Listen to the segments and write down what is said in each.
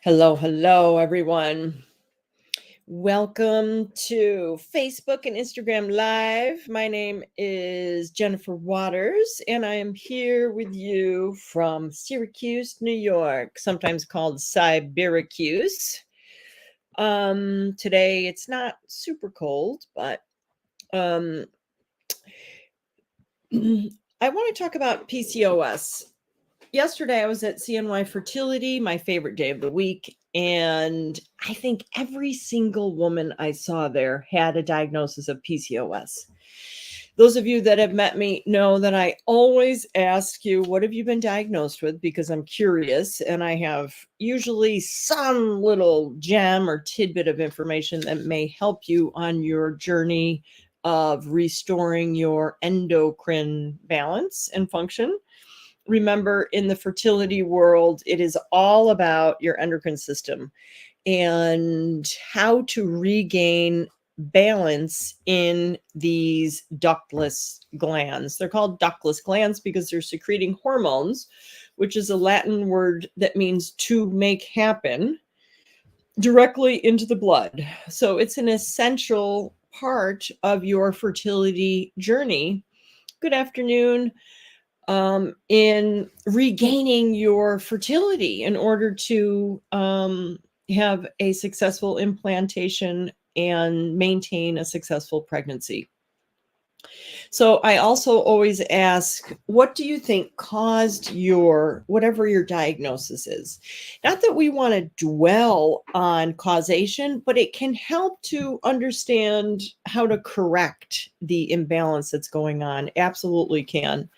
Hello, hello, everyone. Welcome to Facebook and Instagram Live. My name is Jennifer Waters, and I am here with you from Syracuse, New York, sometimes called Sibyracuse. Today it's not super cold, but I want to talk about PCOS. Yesterday I was at CNY Fertility, my favorite day of the week, and I think every single woman I saw there had a diagnosis of PCOS. Those of you that have met me know that I always ask you, what have you been diagnosed with? Because I'm curious, and I have usually some little gem or tidbit of information that may help you on your journey of restoring your endocrine balance and function. Remember, in the fertility world, it is all about your endocrine system and how to regain balance in these ductless glands. They're called ductless glands because they're secreting hormones, which is a Latin word that means to make happen, directly into the blood. So it's an essential part of your fertility journey. Good afternoon. In regaining your fertility in order to have a successful implantation and maintain a successful pregnancy. So I also always ask, what do you think caused your, whatever your diagnosis is? Not that we want to dwell on causation, but it can help to understand how to correct the imbalance that's going on. Absolutely can.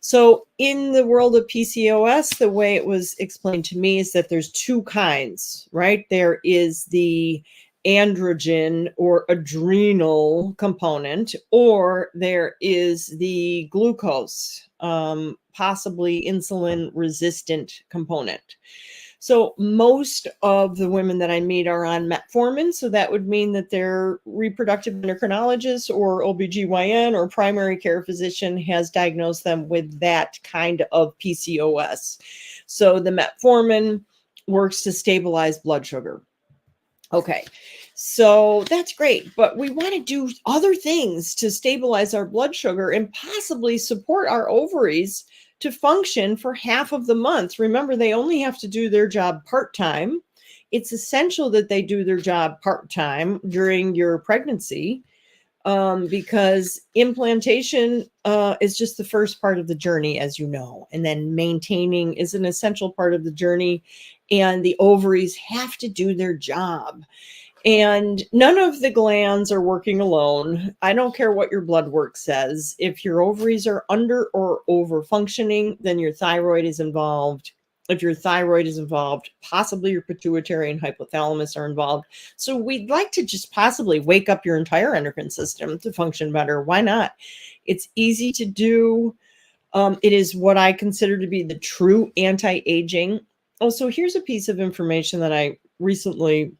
So in the world of PCOS, the way it was explained to me is that there's two kinds, right? There is the androgen or adrenal component, or there is the glucose, possibly insulin resistant component. So most of the women that I meet are on metformin. So that would mean that their reproductive endocrinologist or OBGYN or primary care physician has diagnosed them with that kind of PCOS. So the metformin works to stabilize blood sugar. Okay, so that's great, but we want to do other things to stabilize our blood sugar and possibly support our ovaries to function for half of the month. Remember, they only have to do their job part-time. It's essential that they do their job part-time during your pregnancy, because implantation is just the first part of the journey, as you know, and then maintaining is an essential part of the journey, and the ovaries have to do their job. And none of the glands are working alone. I don't care what your blood work says. If your ovaries are under or over functioning, then your thyroid is involved. If your thyroid is involved, possibly your pituitary and hypothalamus are involved. So we'd like to just possibly wake up your entire endocrine system to function better. Why not? It's easy to do. It is what I consider to be the true anti-aging. Oh, so here's a piece of information that I recently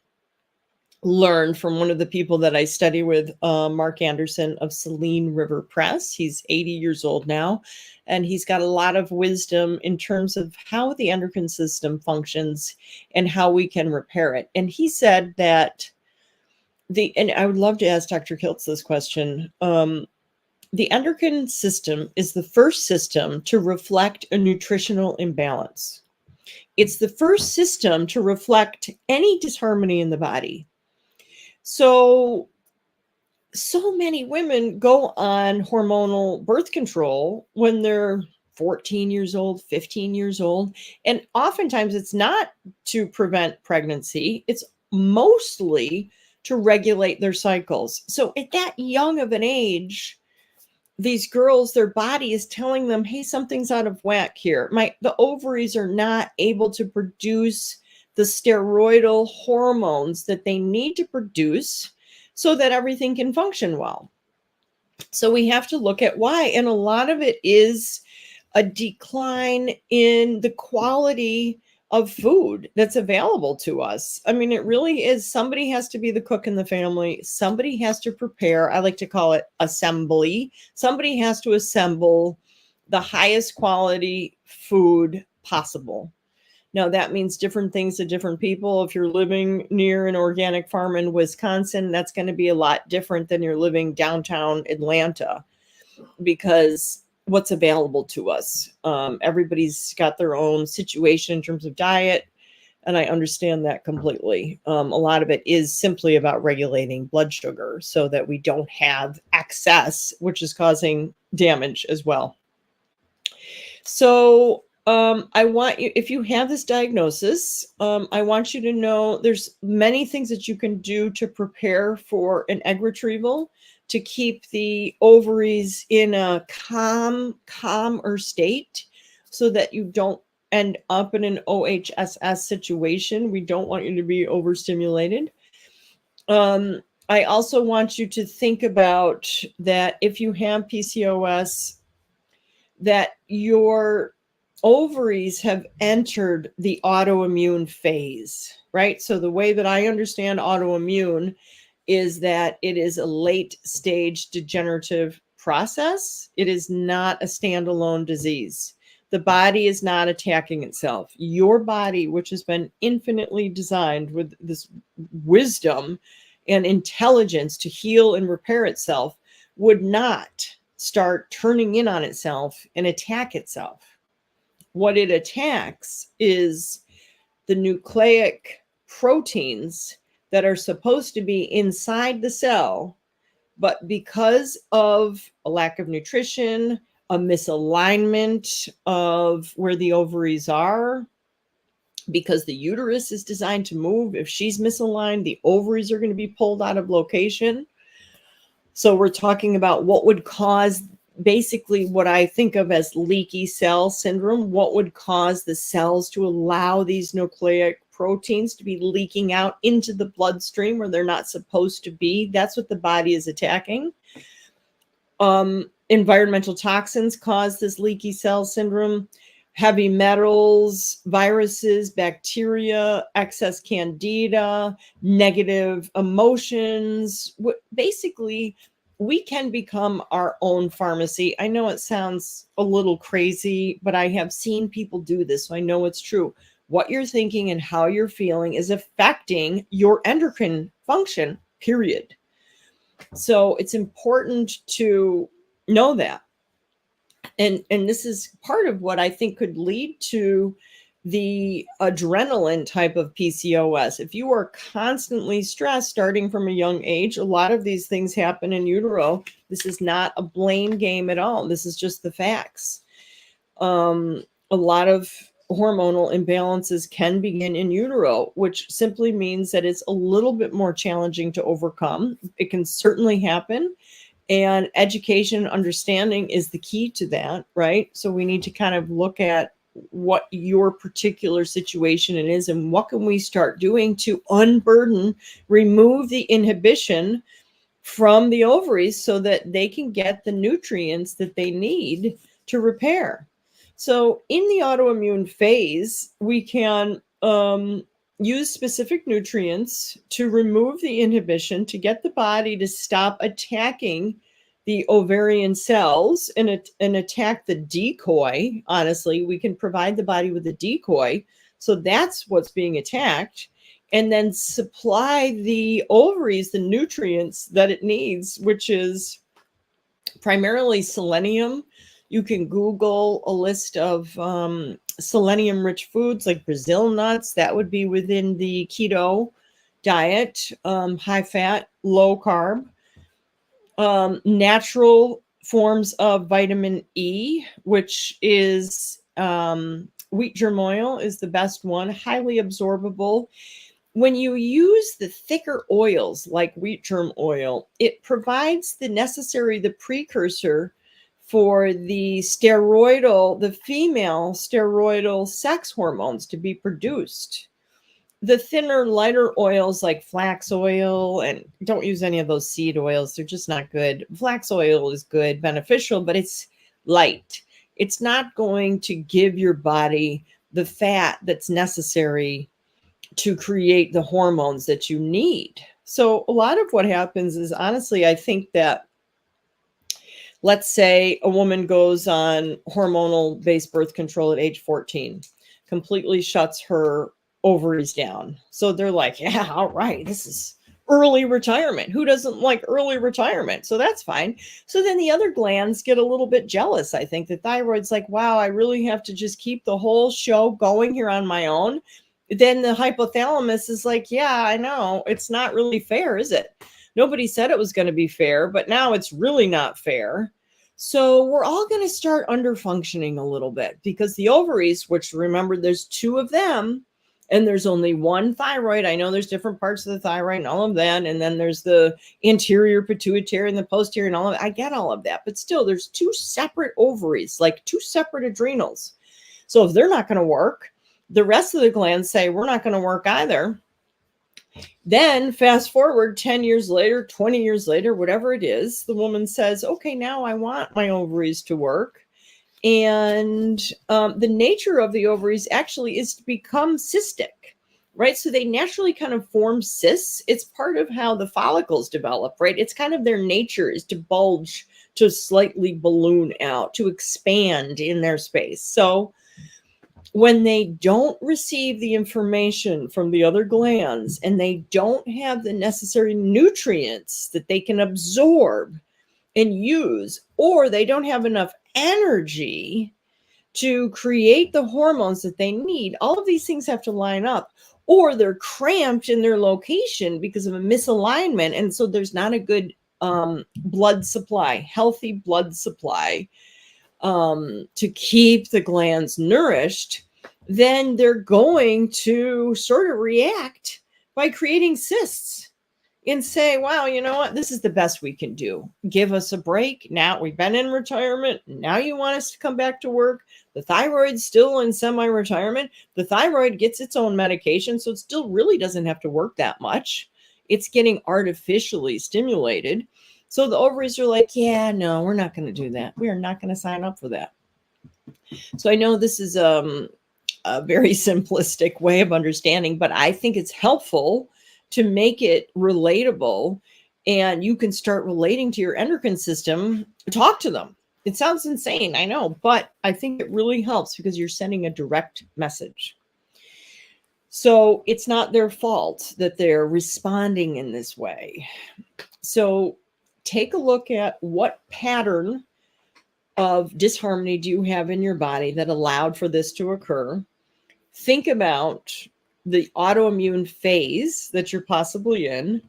learned from one of the people that I study with, Mark Anderson of Saline River Press. He's 80 years old now, and he's got a lot of wisdom in terms of how the endocrine system functions and how we can repair it. And he said that and I would love to ask Dr. Kiltz this question. The endocrine system is the first system to reflect a nutritional imbalance. It's the first system to reflect any disharmony in the body. So many women go on hormonal birth control when they're 14 years old, 15 years old. And oftentimes it's not to prevent pregnancy. It's mostly to regulate their cycles. So at that young of an age, these girls, their body is telling them, hey, something's out of whack here. The ovaries are not able to produce the steroidal hormones that they need to produce so that everything can function well. So we have to look at why. And a lot of it is a decline in the quality of food that's available to us. I mean, it really is. Somebody has to be the cook in the family. Somebody has to prepare. I like to call it assembly. Somebody has to assemble the highest quality food possible. Now, that means different things to different people. If you're living near an organic farm in Wisconsin, that's going to be a lot different than you're living downtown Atlanta, because what's available to us. Everybody's got their own situation in terms of diet, and I understand that completely. A lot of it is simply about regulating blood sugar so that we don't have excess, which is causing damage as well. So I want you, if you have this diagnosis, I want you to know there's many things that you can do to prepare for an egg retrieval to keep the ovaries in a calmer state so that you don't end up in an OHSS situation. We don't want you to be overstimulated. I also want you to think about that if you have PCOS, that your ovaries have entered the autoimmune phase, right? So the way that I understand autoimmune is that it is a late stage degenerative process. It is not a standalone disease. The body is not attacking itself. Your body, which has been infinitely designed with this wisdom and intelligence to heal and repair itself, would not start turning in on itself and attack itself. What it attacks is the nucleic proteins that are supposed to be inside the cell, but because of a lack of nutrition, a misalignment of where the ovaries are, because the uterus is designed to move. If she's misaligned, the ovaries are going to be pulled out of location. So we're talking about what would cause basically what I think of as leaky cell syndrome. What would cause the cells to allow these nucleic proteins to be leaking out into the bloodstream where they're not supposed to be? That's what the body is attacking. Environmental toxins cause this leaky cell syndrome. Heavy metals, viruses, bacteria, excess candida, negative emotions. Basically, we can become our own pharmacy. I know it sounds a little crazy, but I have seen people do this, so I know it's true. What you're thinking and how you're feeling is affecting your endocrine function, period. So it's important to know that. And this is part of what I think could lead to the adrenaline type of PCOS. If you are constantly stressed starting from a young age, a lot of these things happen in utero. This is not a blame game at all. This is just the facts. A lot of hormonal imbalances can begin in utero, which simply means that it's a little bit more challenging to overcome. It can certainly happen. And education, understanding is the key to that, right? So we need to kind of look at what your particular situation it is and what can we start doing to unburden, remove the inhibition from the ovaries so that they can get the nutrients that they need to repair. So in the autoimmune phase, we can use specific nutrients to remove the inhibition, to get the body to stop attacking the ovarian cells and attack the decoy. Honestly, we can provide the body with a decoy. So that's what's being attacked. And then supply the ovaries the nutrients that it needs, which is primarily selenium. You can Google a list of selenium-rich foods like Brazil nuts. That would be within the keto diet, high fat, low carb. Natural forms of vitamin E, which is wheat germ oil is the best one, highly absorbable. When you use the thicker oils like wheat germ oil, it provides the precursor for the female steroidal sex hormones to be produced. The thinner, lighter oils like flax oil, and don't use any of those seed oils. They're just not good. Flax oil is good, beneficial, but it's light. It's not going to give your body the fat that's necessary to create the hormones that you need. So a lot of what happens is, honestly, I think that, let's say a woman goes on hormonal based birth control at age 14, completely shuts her ovaries down. So they're like, yeah, all right, this is early retirement. Who doesn't like early retirement? So that's fine. So then the other glands get a little bit jealous. I think the thyroid's like, wow, I really have to just keep the whole show going here on my own. Then the hypothalamus is like, yeah, I know. It's not really fair, is it? Nobody said it was going to be fair, but now it's really not fair. So we're all going to start under functioning a little bit because the ovaries, which remember there's two of them, and there's only one thyroid. I know there's different parts of the thyroid and all of that. And then there's the anterior pituitary and the posterior and all of that. I get all of that. But still, there's two separate ovaries, like two separate adrenals. So if they're not going to work, the rest of the glands say, we're not going to work either. Then fast forward 10 years later, 20 years later, whatever it is, the woman says, okay, now I want my ovaries to work. And the nature of the ovaries actually is to become cystic, right? So they naturally kind of form cysts. It's part of how the follicles develop, right? It's kind of their nature is to bulge, to slightly balloon out, to expand in their space. So when they don't receive the information from the other glands and they don't have the necessary nutrients that they can absorb and use, or they don't have enough energy to create the hormones that they need, all of these things have to line up, or they're cramped in their location because of a misalignment. And so there's not a good blood supply, healthy blood supply to keep the glands nourished. Then they're going to sort of react by creating cysts and say, wow, you know what? This is the best we can do. Give us a break. Now we've been in retirement. Now you want us to come back to work. The thyroid's still in semi-retirement. The thyroid gets its own medication, so it still really doesn't have to work that much. It's getting artificially stimulated. So the ovaries are like, yeah, no, we're not going to do that. We are not going to sign up for that. So I know this is a very simplistic way of understanding, but I think it's helpful to make it relatable, and you can start relating to your endocrine system. Talk to them. It sounds insane, I know, but I think it really helps because you're sending a direct message. So it's not their fault that they're responding in this way. So take a look at what pattern of disharmony do you have in your body that allowed for this to occur. Think about the autoimmune phase that you're possibly in.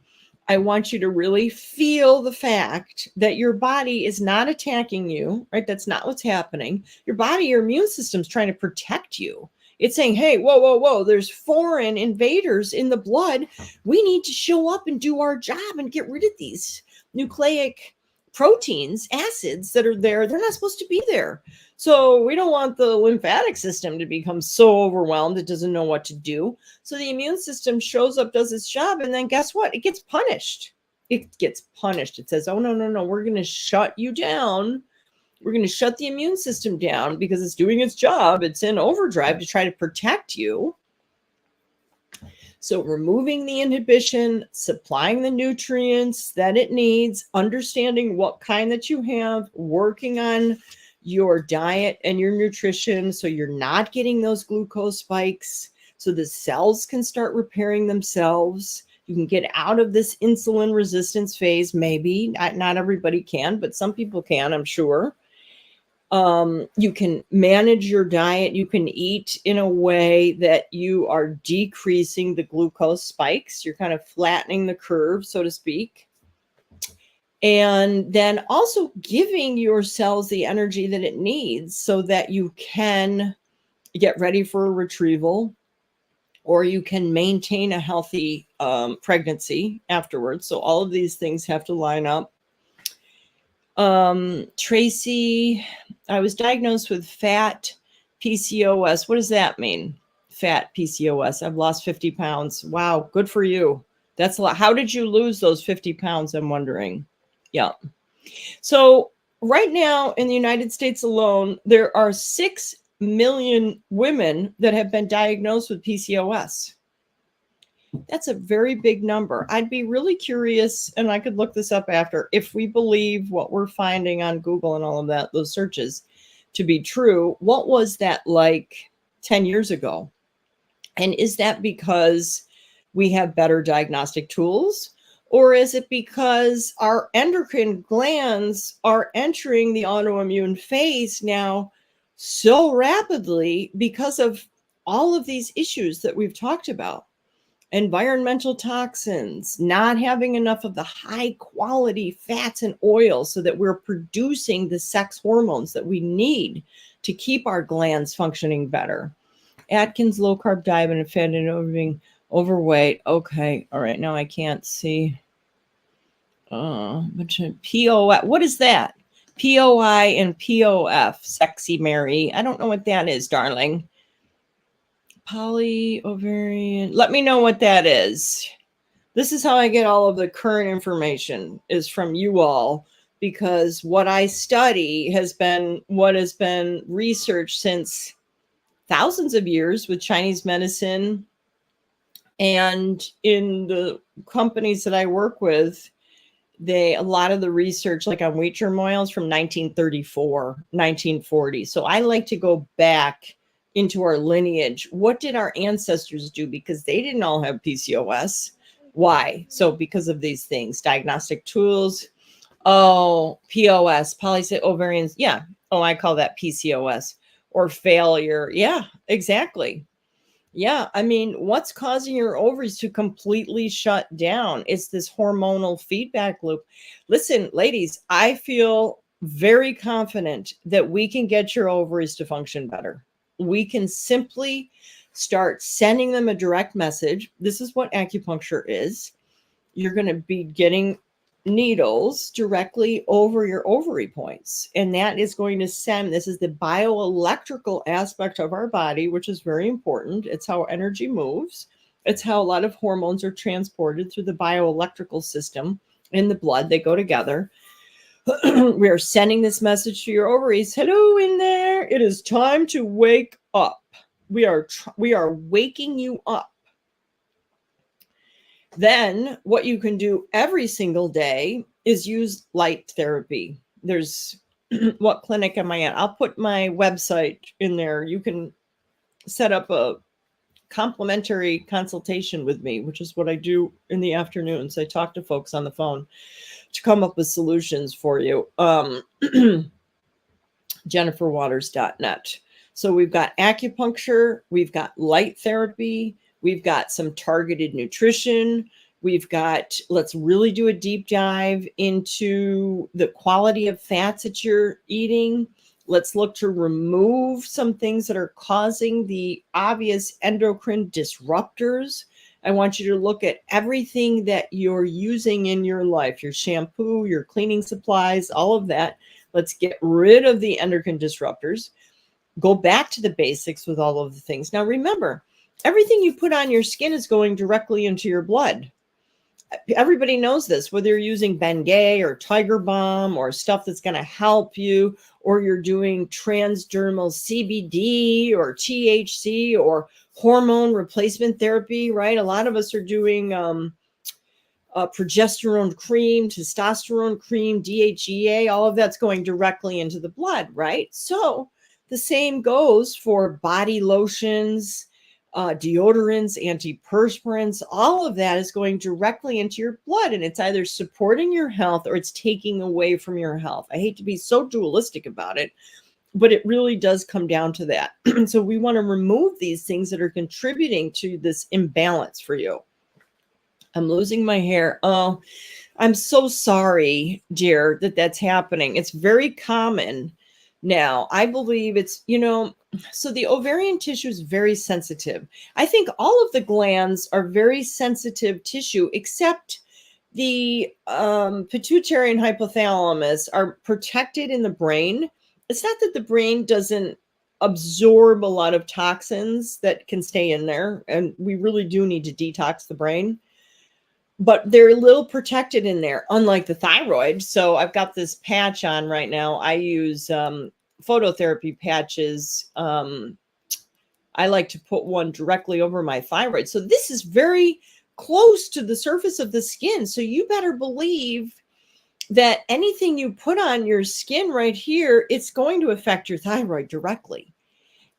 I want you to really feel the fact that your body is not attacking you, right? That's not what's happening. Your body, your immune system's trying to protect you. It's saying, hey, whoa, whoa, whoa, there's foreign invaders in the blood. We need to show up and do our job and get rid of these nucleic proteins, acids that are there. They're not supposed to be there. So we don't want the lymphatic system to become so overwhelmed it doesn't know what to do. So the immune system shows up, does its job, and then guess what? It gets punished. It gets punished. It says, oh, no, no, no, we're going to shut you down. We're going to shut the immune system down because it's doing its job. It's in overdrive to try to protect you. So removing the inhibition, supplying the nutrients that it needs, understanding what kind that you have, working on your diet and your nutrition so you're not getting those glucose spikes, so the cells can start repairing themselves. You can get out of this insulin resistance phase. Maybe not everybody can, but some people can, I'm sure. You can manage your diet. You can eat in a way that you are decreasing the glucose spikes. You're kind of flattening the curve, so to speak. And then also giving your cells the energy that it needs so that you can get ready for a retrieval, or you can maintain a healthy pregnancy afterwards. So all of these things have to line up. Tracy, I was diagnosed with fat PCOS. What does that mean? Fat PCOS. I've lost 50 pounds. Wow. Good for you. That's a lot. How did you lose those 50 pounds? I'm wondering. Yeah. So right now in the United States alone, there are 6 million women that have been diagnosed with PCOS. That's a very big number. I'd be really curious, and I could look this up after, if we believe what we're finding on Google and all of that, those searches, to be true. What was that like 10 years ago. And is that because we have better diagnostic tools? Or is it because our endocrine glands are entering the autoimmune phase now so rapidly because of all of these issues that we've talked about? Environmental toxins, not having enough of the high quality fats and oils so that we're producing the sex hormones that we need to keep our glands functioning better. Atkins low carb diet and offended over being overweight. Okay. All right. Now I can't see. But POF. What is that? POI and POF. Sexy Mary. I don't know what that is, darling. Poly ovarian. Let me know what that is. This is how I get all of the current information is from you all, because what I study has been what has been researched since thousands of years with Chinese medicine. And in the companies that I work with, a lot of the research, like on wheat germ oils, from 1934, 1940. So I like to go back into our lineage. What did our ancestors do? Because they didn't all have PCOS. Why? So because of these things, diagnostic tools. Oh, POS, polycystic ovarians. Yeah. Oh, I call that PCOS or failure. Yeah, exactly. Yeah, I mean, what's causing your ovaries to completely shut down? It's this hormonal feedback loop. Listen, ladies, I feel very confident that we can get your ovaries to function better. We can simply start sending them a direct message. This is what acupuncture is. You're going to be getting needles directly over your ovary points. And that is going to send, this is the bioelectrical aspect of our body, which is very important. It's how energy moves. It's how a lot of hormones are transported through the bioelectrical system in the blood. They go together. We are sending this message to your ovaries. Hello in there. It is time to wake up. We are waking you up. Then what you can do every single day is use light therapy. There's what clinic am I at? I'll put my website in there. You can set up a complimentary consultation with me, which is what I do in the afternoons. I talk to folks on the phone to come up with solutions for you. JenniferWaters.net. So we've got acupuncture, we've got light therapy, we've got some targeted nutrition. We've got, let's really do a deep dive into the quality of fats that you're eating. Let's look to remove some things that are causing the obvious endocrine disruptors. I want you to look at everything that you're using in your life, your shampoo, your cleaning supplies, all of that. Let's get rid of the endocrine disruptors. Go back to the basics with all of the things. Now, remember, everything you put on your skin is going directly into your blood. Everybody knows this, whether you're using Bengay or Tiger Balm or stuff that's going to help you, or you're doing transdermal CBD or THC or hormone replacement therapy, right? A lot of us are doing progesterone cream, testosterone cream, DHEA, all of that's going directly into the blood, right? So the same goes for body lotions, deodorants, antiperspirants. All of that is going directly into your blood, and it's either supporting your health or it's taking away from your health. I hate to be so dualistic about it, but it really does come down to that. So we want to remove these things that are contributing to this imbalance for you. I'm losing my hair. Oh, I'm so sorry, dear, that that's happening. It's very common now. I believe it's, so the ovarian tissue is very sensitive. I think all of the glands are very sensitive tissue, except the pituitary and hypothalamus are protected in the brain. It's not that the brain doesn't absorb a lot of toxins that can stay in there, and we really do need to detox the brain, but they're a little protected in there, unlike the thyroid. So I've got this patch on right now. I use phototherapy patches. I like to put one directly over my thyroid. So this is very close to the surface of the skin. So you better believe that anything you put on your skin right here, it's going to affect your thyroid directly.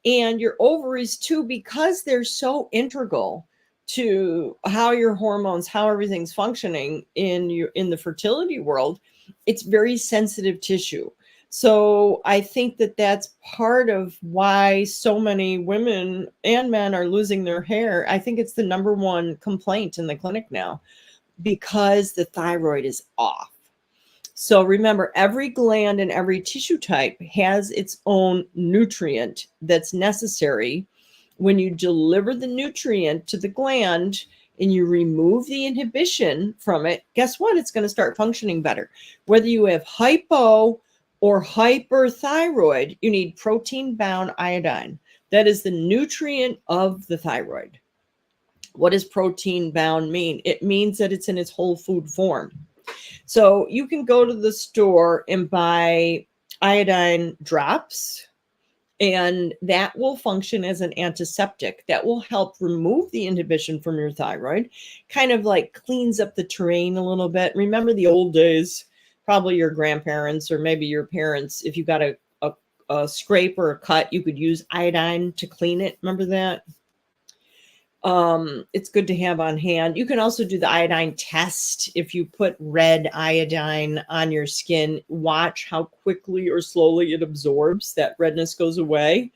and your ovaries too, because they're so integral to how your hormones, how everything's functioning in the fertility world. It's very sensitive tissue. So I think that that's part of why so many women and men are losing their hair. I think it's the number one complaint in the clinic now, because the thyroid is off. So remember, every gland and every tissue type has its own nutrient that's necessary. When you deliver the nutrient to the gland and you remove the inhibition from it, guess what? It's going to start functioning better. Whether you have hypo or hyperthyroid, you need protein-bound iodine. That is the nutrient of the thyroid. What does protein-bound mean? It means that it's in its whole food form. So you can go to the store and buy iodine drops, and that will function as an antiseptic. That will help remove the inhibition from your thyroid, kind of like cleans up the terrain a little bit. Remember the old days, probably your grandparents or maybe your parents, if you got a scrape or a cut, you could use iodine to clean it. Remember that? It's good to have on hand. You can also do the iodine test. If you put red iodine on your skin, watch how quickly or slowly it absorbs. That redness goes away.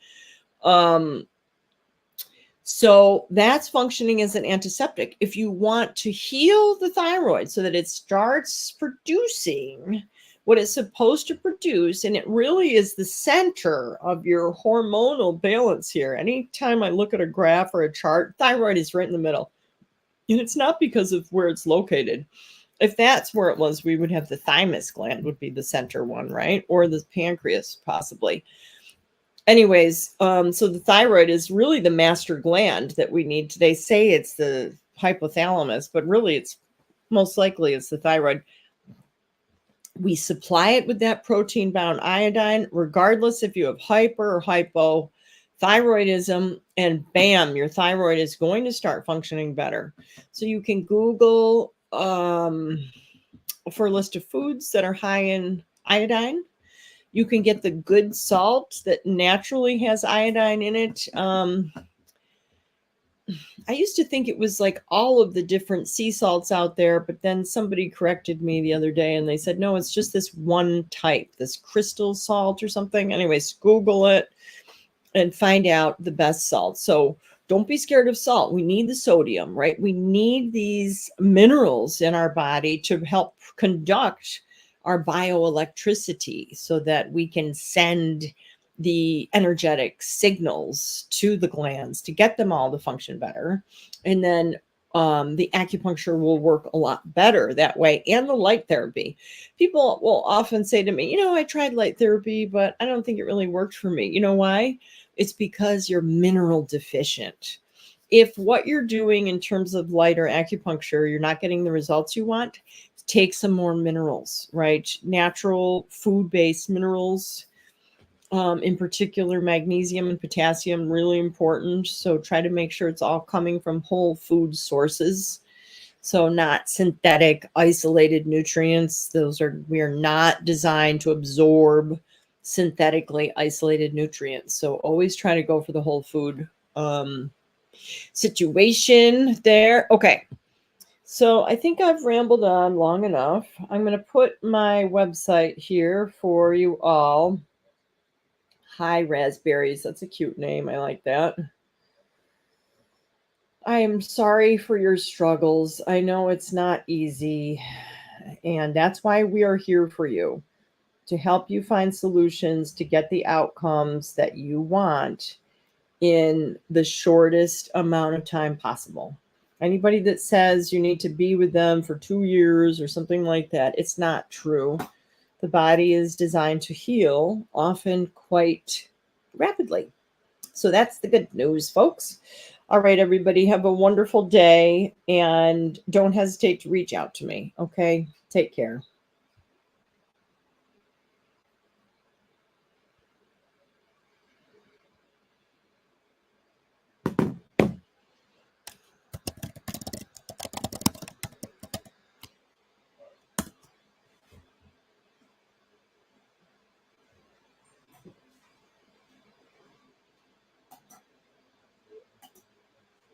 So that's functioning as an antiseptic. If you want to heal the thyroid so that it starts producing what it's supposed to produce, and it really is the center of your hormonal balance here. Anytime I look at a graph or a chart, thyroid is right in the middle. And it's not because of where it's located. If that's where it was, we would have the thymus gland would be the center one, right? Or the pancreas, possibly. Anyways, so the thyroid is really the master gland that we need. They say it's the hypothalamus, but really it's most likely it's the thyroid. We supply it with that protein-bound iodine, regardless if you have hyper or hypothyroidism, and bam, your thyroid is going to start functioning better. So you can Google for a list of foods that are high in iodine. You can get the good salt that naturally has iodine in it. I used to think it was like all of the different sea salts out there, but then somebody corrected me the other day and they said, no, it's just this one type, this crystal salt or something. Anyways, Google it and find out the best salt. So don't be scared of salt. We need the sodium, right? We need these minerals in our body to help conduct our bioelectricity so that we can send the energetic signals to the glands to get them all to function better. And then the acupuncture will work a lot better that way, and the light therapy. People will often say to me, I tried light therapy, but I don't think it really worked for me. You know why? It's because you're mineral deficient. If what you're doing in terms of light or acupuncture, you're not getting the results you want, take some more minerals, right? Natural food-based minerals. In particular, magnesium and potassium, really important. So try to make sure it's all coming from whole food sources. So not synthetic, isolated nutrients. We are not designed to absorb synthetically isolated nutrients. So always try to go for the whole food situation there. Okay. So I think I've rambled on long enough. I'm going to put my website here for you all. Hi, Raspberries. That's a cute name. I like that. I am sorry for your struggles. I know it's not easy. And that's why we are here for you, to help you find solutions to get the outcomes that you want in the shortest amount of time possible. Anybody that says you need to be with them for 2 years or something like that, it's not true. The body is designed to heal, often quite rapidly. So that's the good news, folks. All right, everybody, have a wonderful day, and don't hesitate to reach out to me. Okay, take care.